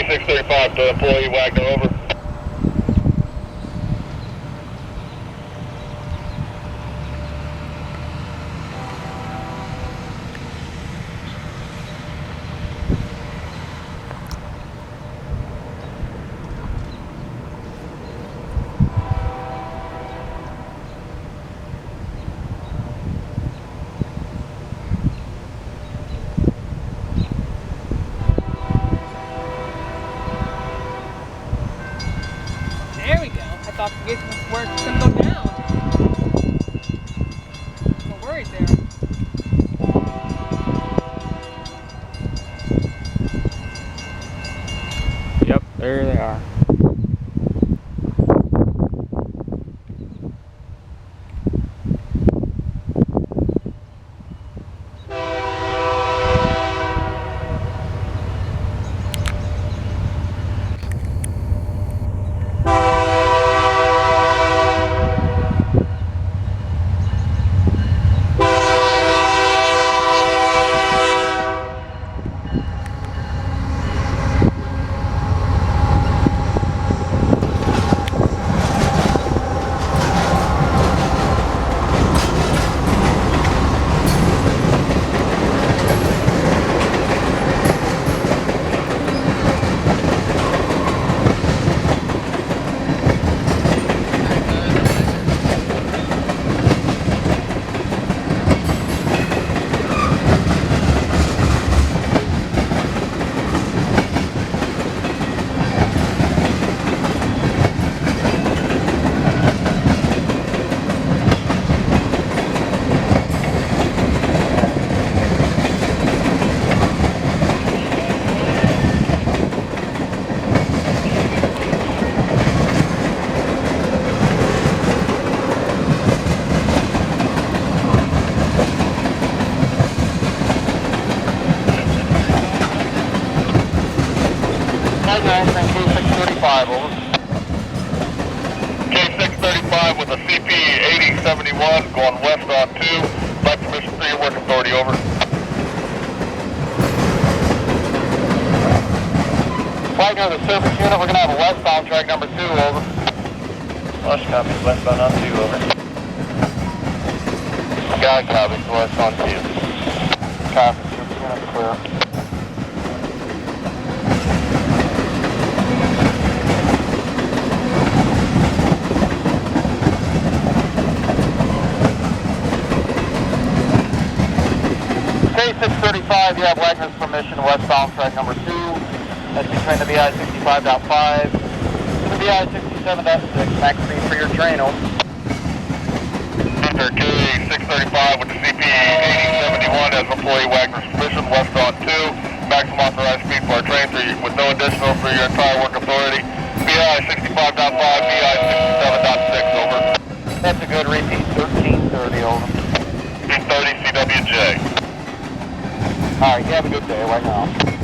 K635 to employee Wagner, over. There we go. I thought the gate was where it's gonna go down. I'm worried there. Yep, there they are. K635, over. K635 with a CP 8071 going west on 2. By permission for your work authority, over. Wagner, the service unit, we're going to have a westbound track number 2, over. West copy, westbound on 2, over. God copy, west on 2. Copy, service unit clear. K635, you have Wagner's permission, westbound track number 2. That's between the VI 65.5 to the VI 67.6. Max speed for your train, over. Enter K635 with the CP 8071 as employee Wagner's permission, west on 2. Maximum authorized speed for our train with no additional for your entire work authority. VI 65.5, VI 67.6, over. That's a good repeat, 1330, over. 1330 CWJ. Alright, you have a good day, right now.